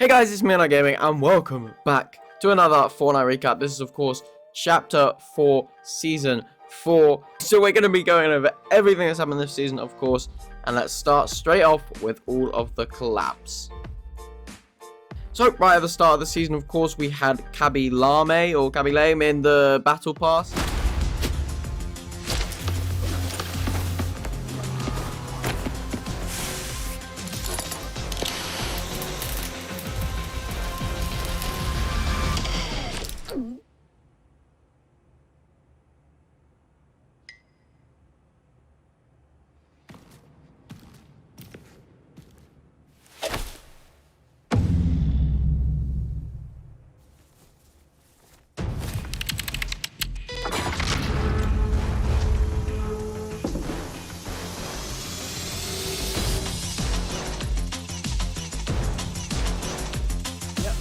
Hey guys, it's Mino Gaming and welcome back to another Fortnite recap. This is of course Chapter 4, Season 4. So we're going to be going over everything that's happened this season, of course. And let's start straight off with all of the collabs. So right at the start of the season, of course, we had Kabilame or Kabilame in the Battle Pass.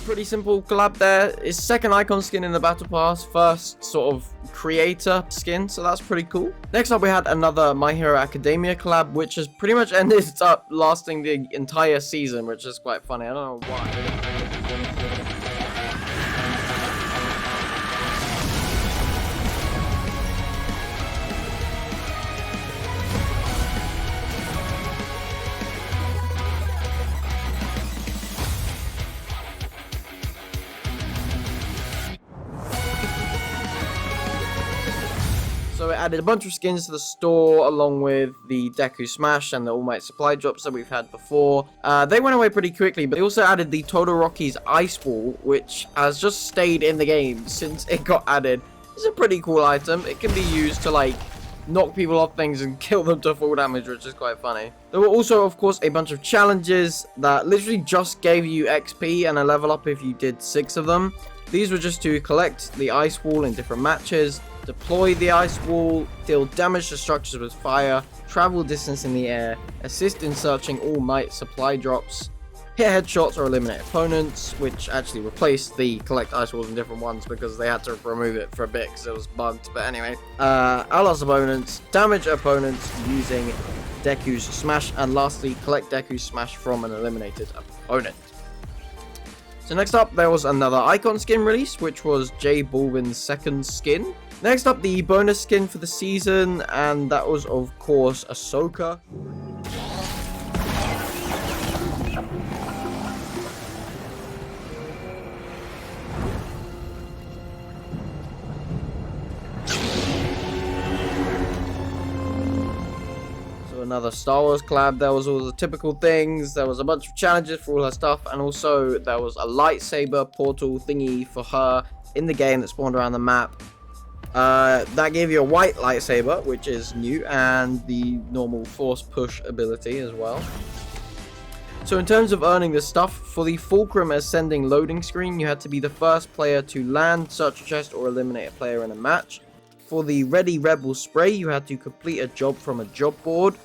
Pretty simple collab there. It's second icon skin in the battle pass, first sort of creator skin, so that's pretty cool. Next up we had another My Hero Academia collab, which has pretty much ended up lasting the entire season, which is quite funny. I don't know why. So it added a bunch of skins to the store along with the Deku Smash and the All Might supply drops that we've had before. They went away pretty quickly, but they also added the Todoroki's Ice Ball, which has just stayed in the game since it got added. It's a pretty cool item. It can be used to like knock people off things and kill them to full damage, which is quite funny. There were also, of course, a bunch of challenges that literally just gave you XP and a level up if you did 6 of them. These were just to collect the Ice Wall in different matches, deploy the Ice Wall, deal damage to structures with fire, travel distance in the air, assist in searching All Might supply drops, hit headshots or eliminate opponents, which actually replaced the collect Ice Walls in different ones because they had to remove it for a bit because it was bugged. But anyway, outlast opponents, damage opponents using Deku's Smash, and lastly, collect Deku's Smash from an eliminated opponent. So next up, there was another icon skin release, which was J Balvin's second skin. Next up, the bonus skin for the season, and that was, of course, Ahsoka. So another Star Wars collab. There was all the typical things. There was a bunch of challenges for all her stuff, and also there was a lightsaber portal thingy for her in the game that spawned around the map. That gave you a white lightsaber, which is new, and the normal force push ability as well. So in terms of earning this stuff, for the Fulcrum Ascending loading screen, you had to be the first player to land, search a chest, or eliminate a player in a match. For the Ready Rebel spray, you had to complete a job from a job board,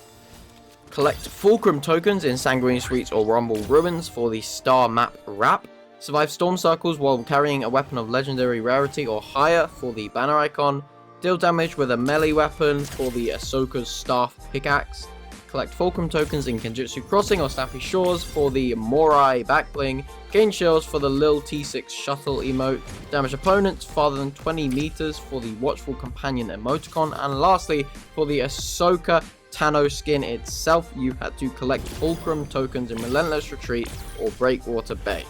collect Fulcrum tokens in Sanguine Streets or Rumble Ruins for the Star Map Wrap, survive storm circles while carrying a weapon of legendary rarity or higher for the banner icon, deal damage with a melee weapon for the Ahsoka's staff pickaxe, collect Fulcrum tokens in Kenjutsu Crossing or Snappy Shores for the Morai backbling, gain shells for the Lil T6 shuttle emote, damage opponents farther than 20 meters for the Watchful Companion emoticon, and lastly, for the Ahsoka Tano skin itself, you had to collect Fulcrum tokens in Relentless Retreat or Breakwater Bay.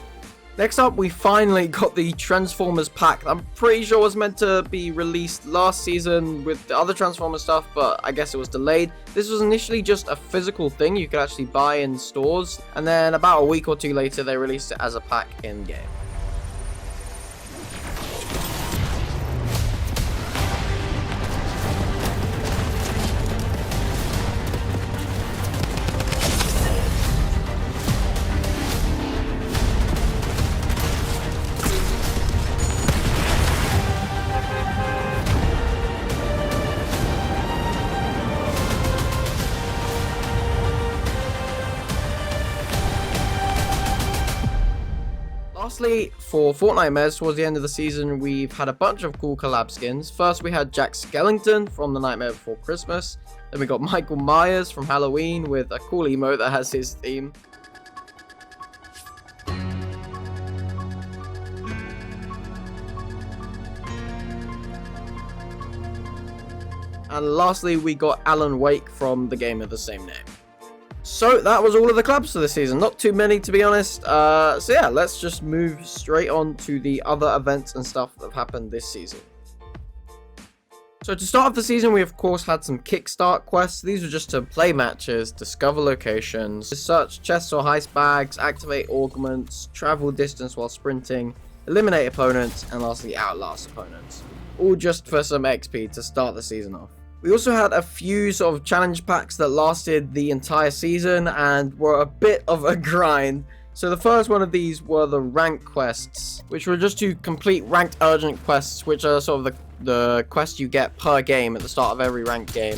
Next up, we finally got the Transformers pack that I'm pretty sure was meant to be released last season with the other Transformers stuff, but I guess it was delayed. This was initially just a physical thing you could actually buy in stores, and then about a week or two later, they released it as a pack in-game. Lastly, for Fortnite Mez, towards the end of the season, we've had a bunch of cool collab skins. First, we had Jack Skellington from The Nightmare Before Christmas. Then we got Michael Myers from Halloween with a cool emote that has his theme. And lastly, we got Alan Wake from the game of the same name. So that was all of the collabs for this season. Not too many, to be honest. So yeah, let's just move straight on to the other events and stuff that have happened this season. So to start off the season, we of course had some kickstart quests. These were just to play matches, discover locations, search chests or heist bags, activate augments, travel distance while sprinting, eliminate opponents, and lastly outlast opponents. All just for some XP to start the season off. We also had a few sort of challenge packs that lasted the entire season and were a bit of a grind. So the first one of these were the rank quests, which were just to complete ranked urgent quests, which are sort of the quests you get per game at the start of every ranked game.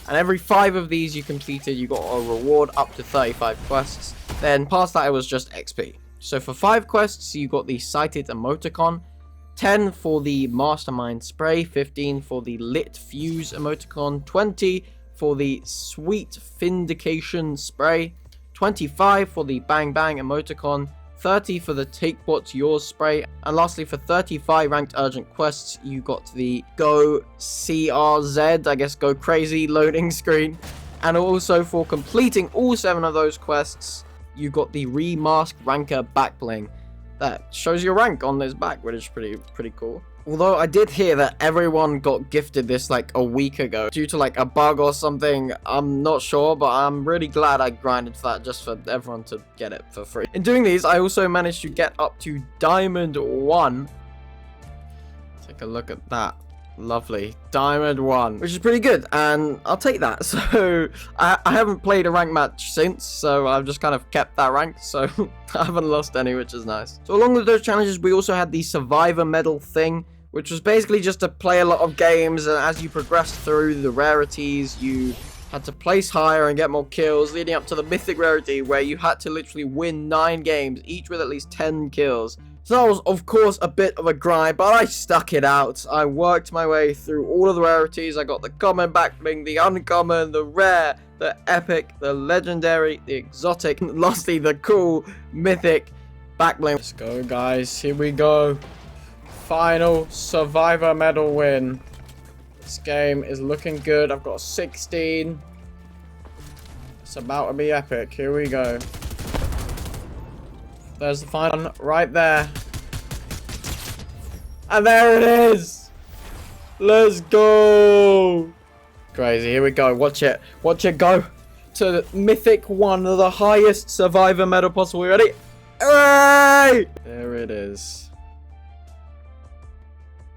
And every 5 of these you completed, you got a reward up to 35 quests. Then past that, it was just XP. So for 5 quests, you got the Sighted Emoticon, 10 for the Mastermind Spray, 15 for the Lit Fuse Emoticon, 20 for the Sweet Vindication Spray, 25 for the Bang Bang Emoticon, 30 for the Take What's Yours Spray, and lastly for 35 ranked urgent quests, you got the Go CRZ, I guess Go Crazy loading screen. And also for completing all 7 of those quests, you got the Remask Ranker back bling. That shows your rank on this back, which is pretty cool. Although I did hear that everyone got gifted this like a week ago due to like a bug or something. I'm not sure, but I'm really glad I grinded for that just for everyone to get it for free. In doing these, I also managed to get up to Diamond 1. Take a look at that. Lovely. Diamond 1, which is pretty good, and I'll take that. So I haven't played a rank match since, so I've just kind of kept that rank, so I haven't lost any, which is nice. So along with those challenges, we also had the Survivor Medal thing, which was basically just to play a lot of games, and as you progressed through the rarities, you had to place higher and get more kills, leading up to the Mythic rarity, where you had to literally win 9 games, each with at least 10 kills. So that was, of course, a bit of a grind, but I stuck it out. I worked my way through all of the rarities. I got the common back bling, the uncommon, the rare, the epic, the legendary, the exotic, and lastly, the cool mythic back bling. Let's go, guys. Here we go. Final Survivor Medal win. This game is looking good. I've got 16. It's about to be epic. Here we go. There's the final one right there. And there it is. Let's go. Crazy. Here we go. Watch it. Watch it go. To Mythic 1, the highest Survivor medal possible. You ready? Hooray! There it is.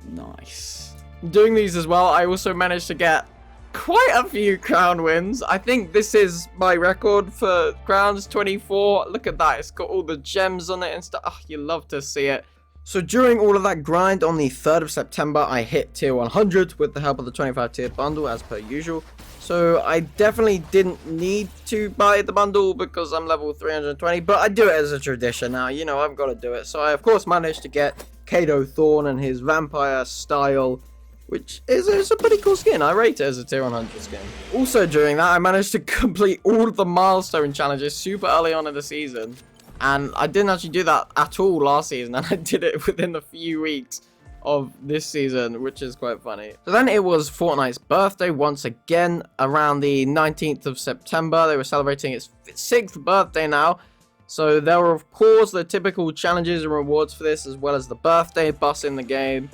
Nice. Doing these as well, I also managed to get quite a few crown wins. I think this is my record for crowns, 24. Look at that. It's got all the gems on it and stuff. Oh, you love to see it. So during all of that grind on the 3rd of September, I hit tier 100 with the help of the 25 tier bundle as per usual. So I definitely didn't need to buy the bundle because I'm level 320, but I do it as a tradition now. You know, I've got to do it. So I, of course, managed to get Kato Thorn and his vampire style, which is a pretty cool skin. I rate it as a tier 100 skin. Also during that, I managed to complete all of the milestone challenges super early on in the season. And I didn't actually do that at all last season, and I did it within a few weeks of this season, which is quite funny. So then it was Fortnite's birthday once again, around the 19th of September. They were celebrating its 6th birthday now. So there were, of course, the typical challenges and rewards for this, as well as the birthday bus in the game.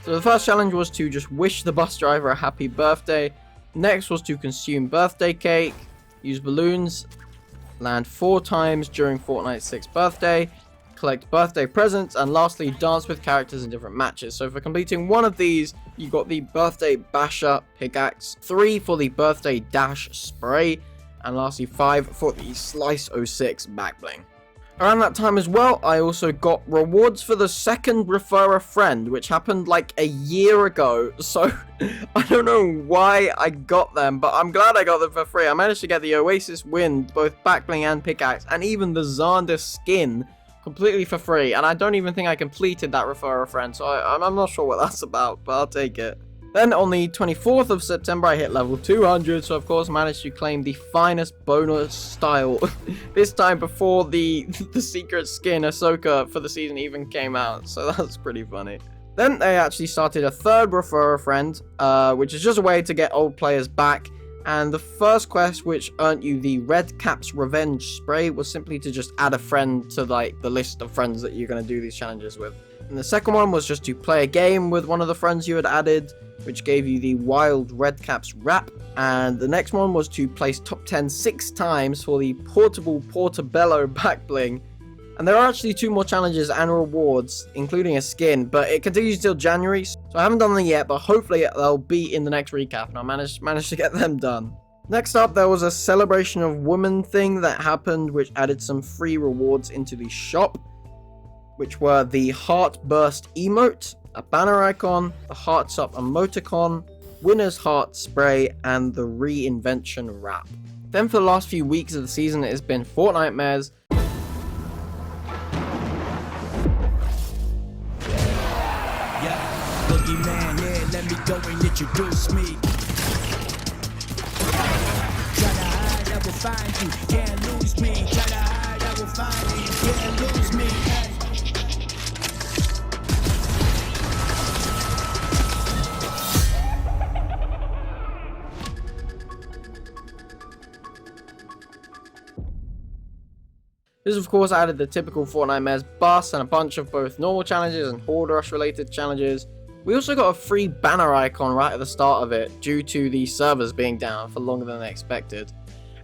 So the first challenge was to just wish the bus driver a happy birthday. Next was to consume birthday cake, use balloons, land 4 times during Fortnite's 6th birthday, collect birthday presents, and lastly dance with characters in different matches. So for completing one of these, you got the birthday basher pickaxe, 3 for the birthday dash spray, and lastly 5 for the slice 06 back bling. Around that time as well, I also got rewards for the second refer a friend, which happened like a year ago. So I don't know why I got them, but I'm glad I got them for free. I managed to get the Oasis Wind, both back bling and pickaxe, and even the Xander skin completely for free. And I don't even think I completed that refer a friend, so I'm not sure what that's about, but I'll take it. Then on the 24th of September, I hit level 200, so of course managed to claim the finest bonus style. This time before the secret skin Ahsoka for the season even came out, so that's pretty funny. Then they actually started a third refer a friend, which is just a way to get old players back. And the first quest, which earned you the Red Cap's Revenge Spray, was simply to just add a friend to like the list of friends that you're going to do these challenges with. And the second one was just to play a game with one of the friends you had added, which gave you the Wild Red Cap's Wrap. And the next one was to place top 10 6 times for the Portable Portobello Back Bling. And there are actually 2 more challenges and rewards, including a skin, but it continues till January, so I haven't done them yet, but hopefully they'll be in the next recap, and I'll manage to get them done. Next up, there was a Celebration of Women thing that happened, which added some free rewards into the shop, which were the Heart Burst emote, a banner icon, the Hearts Up emoticon, Winner's Heart Spray, and the Reinvention Wrap. Then for the last few weeks of the season, it has been Fortnite Mares. Man, yeah, let me go and introduce me. Try to hide, I will find you, can't lose me. Try to hide, I will find you, can't lose me. This of course added the typical Fortnite Mares bus and a bunch of both normal challenges and Horde Rush related challenges. We also got a free banner icon right at the start of it, due to the servers being down for longer than they expected.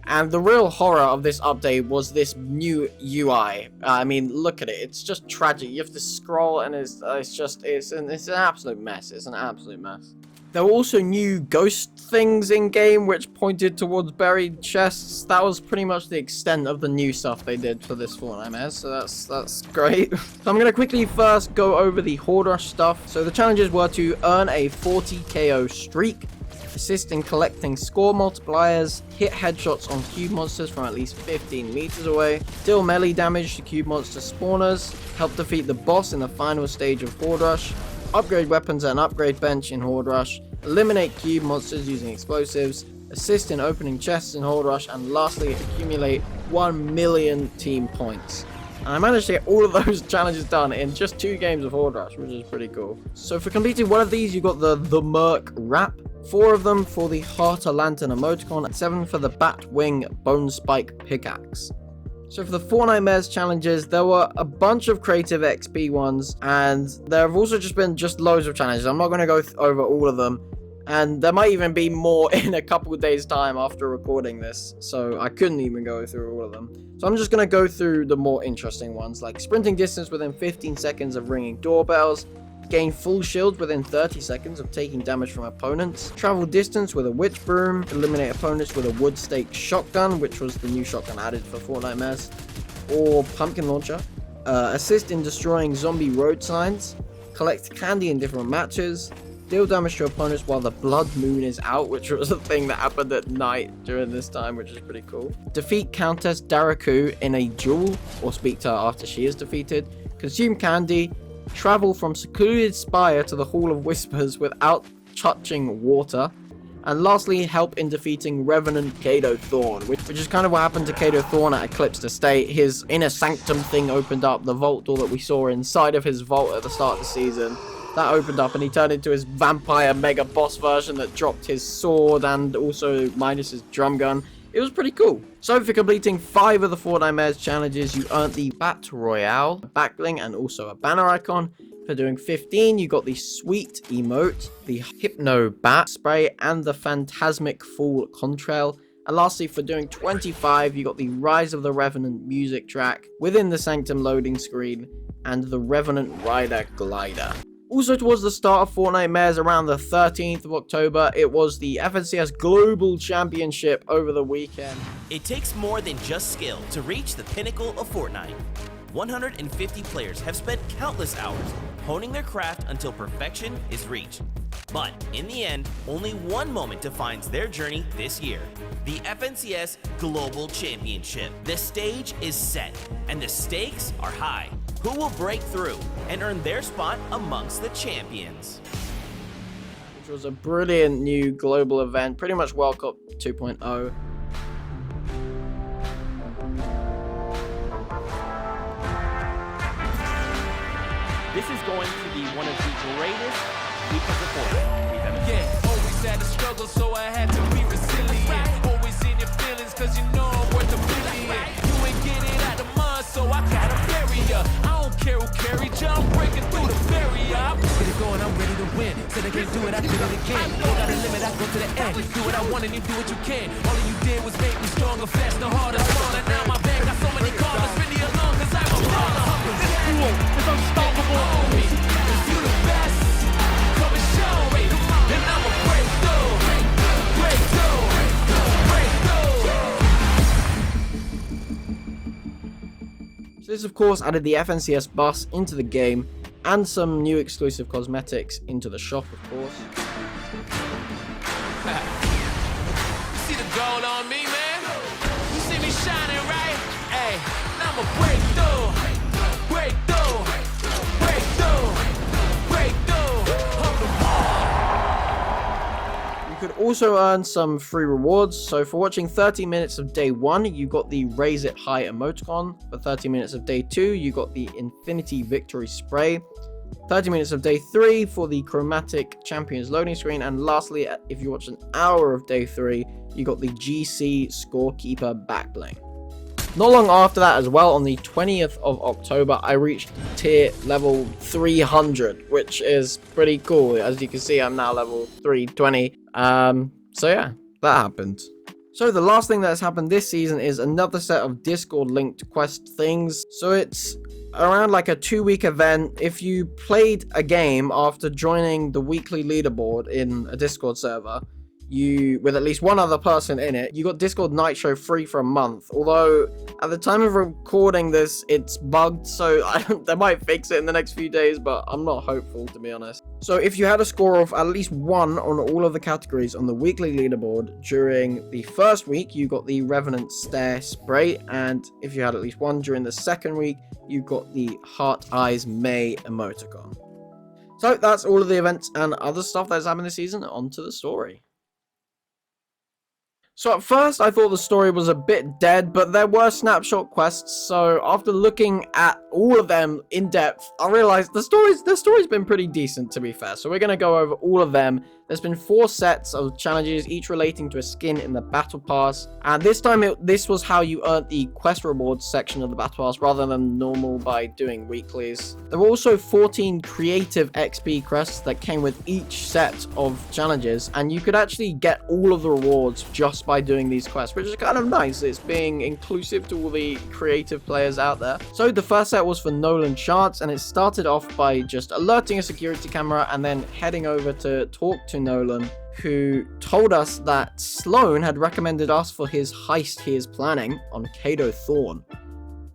And the real horror of this update was this new UI. I mean, look at it, it's just tragic. You have to scroll and it's an absolute mess. It's an absolute mess. There were also new ghost things in game which pointed towards buried chests. That was pretty much the extent of the new stuff they did for this Fortnite Mares, so that's great. So I'm going to quickly first go over the Horde Rush stuff. So the challenges were to earn a 40 KO streak, assist in collecting score multipliers, hit headshots on cube monsters from at least 15 meters away, deal melee damage to cube monster spawners, help defeat the boss in the final stage of Horde Rush, upgrade weapons and upgrade bench in Horde Rush, eliminate cube monsters using explosives, assist in opening chests in Horde Rush, and lastly, accumulate 1 million team points. And I managed to get all of those challenges done in just 2 games of Horde Rush, which is pretty cool. So for completing one of these, you got the Merc Wrap, 4 of them for the Heart a Lantern emoticon, and 7 for the Bat Wing Bone Spike pickaxe. So for the Fortnite Mares challenges, there were a bunch of creative XP ones, and there have also just been loads of challenges. I'm not going to go over all of them, and there might even be more in a couple of days' time after recording this, so I couldn't even go through all of them. So I'm just going to go through the more interesting ones, like sprinting distance within 15 seconds of ringing doorbells, gain full shield within 30 seconds of taking damage from opponents, travel distance with a witch broom, eliminate opponents with a wood stake shotgun, which was the new shotgun added for Fortnite Mares, or pumpkin launcher, assist in destroying zombie road signs, collect candy in different matches, deal damage to opponents while the blood moon is out, which was a thing that happened at night during this time, which is pretty cool, defeat Countess Daraku in a duel, or speak to her after she is defeated, consume candy, travel from secluded spire to the Hall of Whispers without touching water, and lastly, help in defeating Revenant Kato Thorn, which is kind of what happened to Kato Thorn at Eclipse Estate. His inner sanctum thing opened up, the vault door that we saw inside of his vault at the start of the season. That opened up and he turned into his vampire mega boss version that dropped his sword and also minus his drum gun. It was pretty cool. So for completing 5 of the Fortnite Mares challenges, you earned the Bat Royale, a backbling, and also a banner icon. For doing 15, you got the Sweet emote, the Hypno Bat Spray, and the Phantasmic Fall Contrail. And lastly, for doing 25, you got the Rise of the Revenant music track within the Sanctum loading screen, and the Revenant Rider Glider. Also towards the start of Fortnite Mares, around the 13th of October, it was the FNCS Global Championship over the weekend. It takes more than just skill to reach the pinnacle of Fortnite. 150 players have spent countless hours honing their craft until perfection is reached. But in the end, only one moment defines their journey this year: the FNCS Global Championship. The stage is set, and the stakes are high. Who will break through and earn their spot amongst the champions? Which was a brilliant new global event, pretty much World Cup 2.0. This is going to be one of the greatest weekends of Fortnite we've ever seen. Yeah, always had a struggle, so I had to be resilient. Always in your feelings, cause you know I'm worth a million. You ain't get it out the mud, so I gotta bury ya. I don't care who carried ya, I'm breaking through the barrier. I'm get it going, I'm ready to win. Said I can't do it, I did it again. Don't got a limit, I go to the end. Do what I want and you do what you can. All of you did was make me stronger, faster, harder, smaller. Now my bag got so many callers, spin me along, cause I'm a baller. This duel is unstoppable. If you the best, come and show me. Then I'ma break through, break through, break through. So this of course added the FNCS bus into the game and some new exclusive cosmetics into the shop of course. You see the gold on me, man? You see me shining, right? Hey, now I'ma break through, break through, break through, break through. You could also earn some free rewards, so for watching 30 minutes of day 1 you got the Raise It High emoticon, for 30 minutes of day 2 you got the Infinity Victory Spray, 30 minutes of day 3 for the Chromatic Champions loading screen, and lastly if you watch an hour of day 3 you got the GC Scorekeeper backbling. Not long after that as well, on the 20th of October, I reached tier level 300, which is pretty cool. As you can see, I'm now level 320. So yeah, that happened. So the last thing that has happened this season is another set of Discord linked quest things. So it's around like a 2-week event. If you played a game after joining the weekly leaderboard in a Discord server, with at least one other person in it, you got Discord Nitro free for a month. Although at the time of recording this, it's bugged, so they might fix it in the next few days, but I'm not hopeful to be honest. So if you had a score of at least 1 on all of the categories on the weekly leaderboard during the first week, you got the Revenant Stare Spray, and if you had at least 1 during the second week, you got the Heart Eyes May emoticon. So that's all of the events and other stuff that's happened this season. On to the story. So at first I thought the story was a bit dead, but there were snapshot quests, so after looking at all of them in depth, I realized the story's been pretty decent, to be fair. So we're going to go over all of them. There's been 4 sets of challenges, each relating to a skin in the Battle Pass, and this time this was how you earned the quest rewards section of the Battle Pass rather than normal by doing weeklies. There were also 14 creative XP quests that came with each set of challenges, and you could actually get all of the rewards just by doing these quests, which is kind of nice. It's being inclusive to all the creative players out there. So the first set was for Nolan Chance, and it started off by just alerting a security camera and then heading over to talk to Nolan, who told us that Sloan had recommended us for his heist he is planning on Kato Thorn.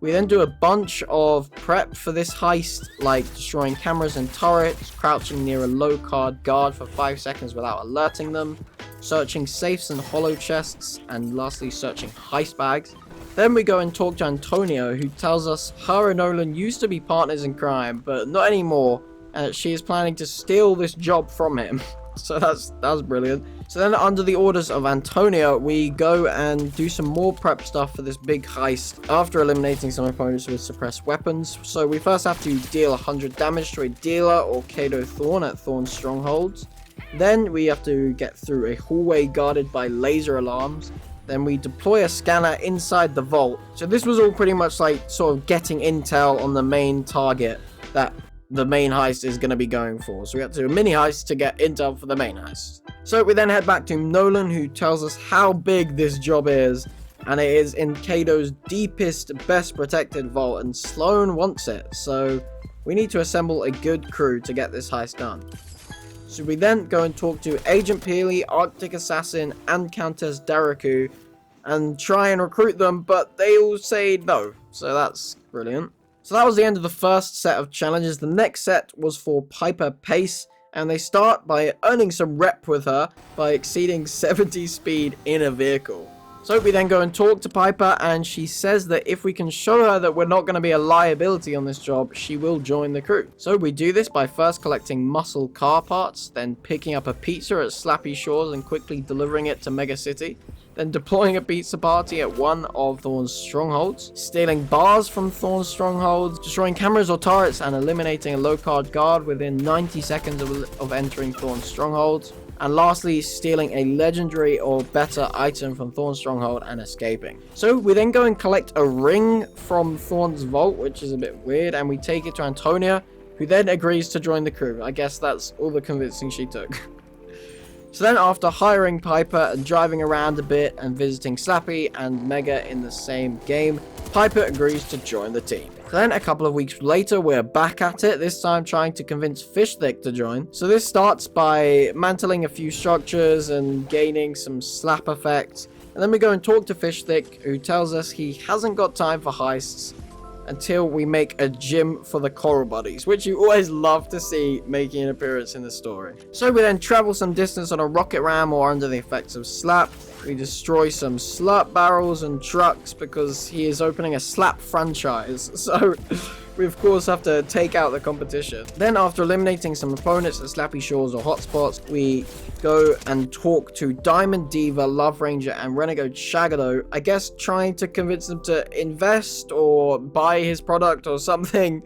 We then do a bunch of prep for this heist, like destroying cameras and turrets, crouching near a low card guard for 5 seconds without alerting them, searching safes and hollow chests, and lastly searching heist bags. Then we go and talk to Antonio, who tells us her and Nolan used to be partners in crime, but not anymore, and that she is planning to steal this job from him. So that's brilliant. So then under the orders of Antonio, we go and do some more prep stuff for this big heist after eliminating some opponents with suppressed weapons. So we first have to deal 100 damage to a dealer or Kato Thorn at Thorn's strongholds. Then we have to get through a hallway guarded by laser alarms. Then we deploy a scanner inside the vault. So this was all pretty much like sort of getting intel on the main target that the main heist is going to be going for. So we have to do a mini heist to get intel for the main heist. So we then head back to Nolan, who tells us how big this job is, and it is in Kato's deepest, best protected vault, and Sloan wants it. So we need to assemble a good crew to get this heist done. So we then go and talk to Agent Peely, Arctic Assassin, and Countess Daraku, and try and recruit them, but they all say no. So that's brilliant. So that was the end of the first set of challenges. The next set was for Piper Pace, and they start by earning some rep with her by exceeding 70 speed in a vehicle. So we then go and talk to Piper, and she says that if we can show her that we're not going to be a liability on this job, she will join the crew. So we do this by first collecting muscle car parts, then picking up a pizza at Slappy Shores and quickly delivering it to Mega City. then deploying a pizza party at one of Thorn's strongholds, stealing bars from Thorn's strongholds, destroying cameras or turrets, and eliminating a low-card guard within 90 seconds of entering Thorn's stronghold. And lastly, stealing a legendary or better item from Thorn's stronghold and escaping. So we then go and collect a ring from Thorn's vault, which is a bit weird, and we take it to Antonia, who then agrees to join the crew. I guess that's all the convincing she took. So then after hiring Piper and driving around a bit and visiting Slappy and Mega in the same game, Piper agrees to join the team. Then a couple of weeks later, we're back at it, this time trying to convince Fishthick to join. So this starts by mantling a few structures and gaining some slap effects. And then we go and talk to Fishthick, who tells us he hasn't got time for heists until we make a gym for the Coral Buddies, which you always love to see making an appearance in the story. So we then travel some distance on a rocket ram or under the effects of slap. We destroy some slurp barrels and trucks because he is opening a slap franchise. So we of course have to take out the competition. Then after eliminating some opponents at Slappy Shores or hotspots, we go and talk to Diamond Diva, Love Ranger, and Renegade Shagado. I guess trying to convince them to invest or buy his product or something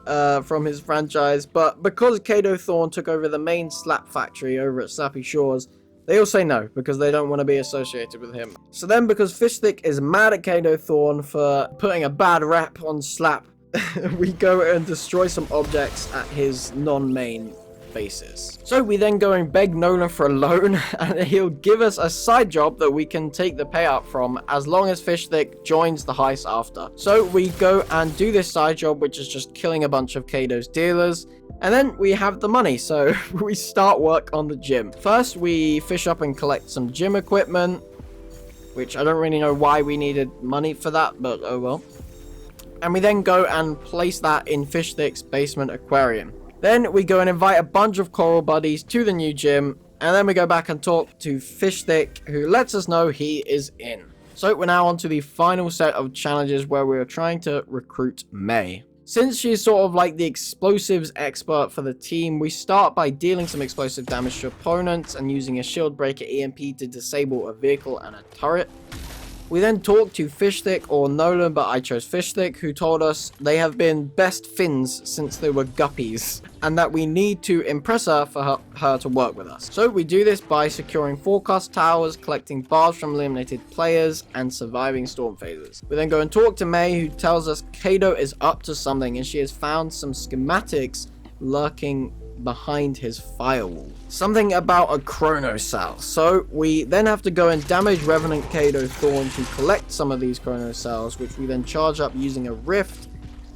from his franchise. But because Kato Thorn took over the main slap factory over at Slappy Shores, they all say no, because they don't want to be associated with him. So then, because Fishthick is mad at Kato Thorn for putting a bad rep on Slap, we go and destroy some objects at his non-main bases. So we then go and beg Nolan for a loan, and he'll give us a side job that we can take the payout from as long as Fishthick joins the heist after. So we go and do this side job, which is just killing a bunch of Kato's dealers. And then we have the money, so we start work on the gym. First, we fish up and collect some gym equipment, which I don't really know why we needed money for that, but oh well. And we then go and place that in Fishthick's basement aquarium. Then we go and invite a bunch of Coral Buddies to the new gym, and then we go back and talk to Fishthick, who lets us know he is in. So we're now on to the final set of challenges where we are trying to recruit May. Since she's sort of like the explosives expert for the team, we start by dealing some explosive damage to opponents and using a shield breaker EMP to disable a vehicle and a turret. We then talk to Fishthick or Nolan, but I chose Fishthick, who told us they have been best fins since they were guppies, and that we need to impress her for her to work with us. So we do this by securing forecast towers, collecting bars from eliminated players, and surviving storm phases. We then go and talk to May, who tells us Kato is up to something, and she has found some schematics lurking behind his firewall. Something about a chrono cell. So we then have to go and damage Revenant Kato Thorn to collect some of these chrono cells, which we then charge up using a rift,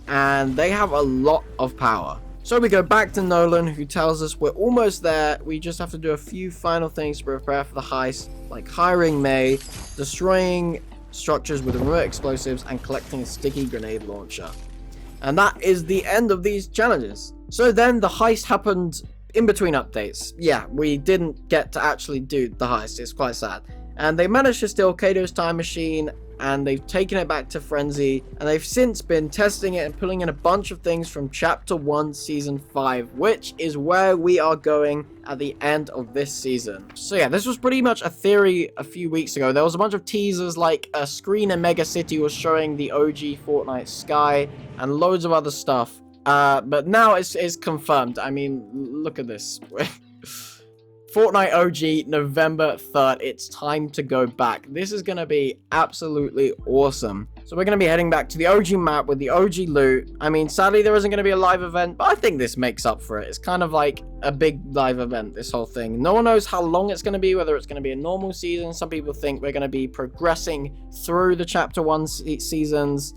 and they have a lot of power. So we go back to Nolan, who tells us we're almost there. We just have to do a few final things to prepare for the heist, like hiring May, destroying structures with remote explosives, and collecting a sticky grenade launcher. And that is the end of these challenges. So then the heist happened in between updates. Yeah, we didn't get to actually do the heist. It's quite sad. And they managed to steal Kato's time machine, and they've taken it back to Frenzy, and they've since been testing it and pulling in a bunch of things from Chapter 1, Season 5, which is where we are going at the end of this season. So yeah, this was pretty much a theory a few weeks ago. There was a bunch of teasers, like a screen in Mega City was showing the OG Fortnite sky, and loads of other stuff. But now it's confirmed. I mean, look at this. Fortnite OG, November 3rd. It's time to go back. This is going to be absolutely awesome. So we're going to be heading back to the OG map with the OG loot. I mean, sadly, there isn't going to be a live event, but I think this makes up for it. It's kind of like a big live event, this whole thing. No one knows how long it's going to be, whether it's going to be a normal season. Some people think we're going to be progressing through the Chapter 1 seasons.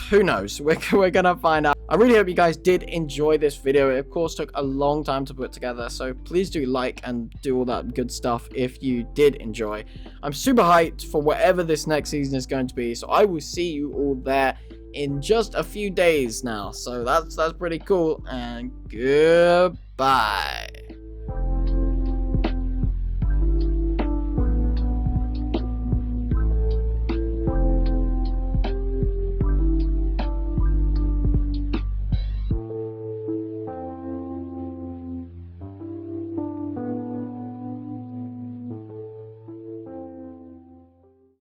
Who knows? We're gonna find out. I really hope you guys did enjoy this video. It of course took a long time to put together, so please do like and do all that good stuff if you did enjoy. I'm super hyped for whatever this next season is going to be, so I will see you all there in just a few days now. So that's pretty cool, and goodbye.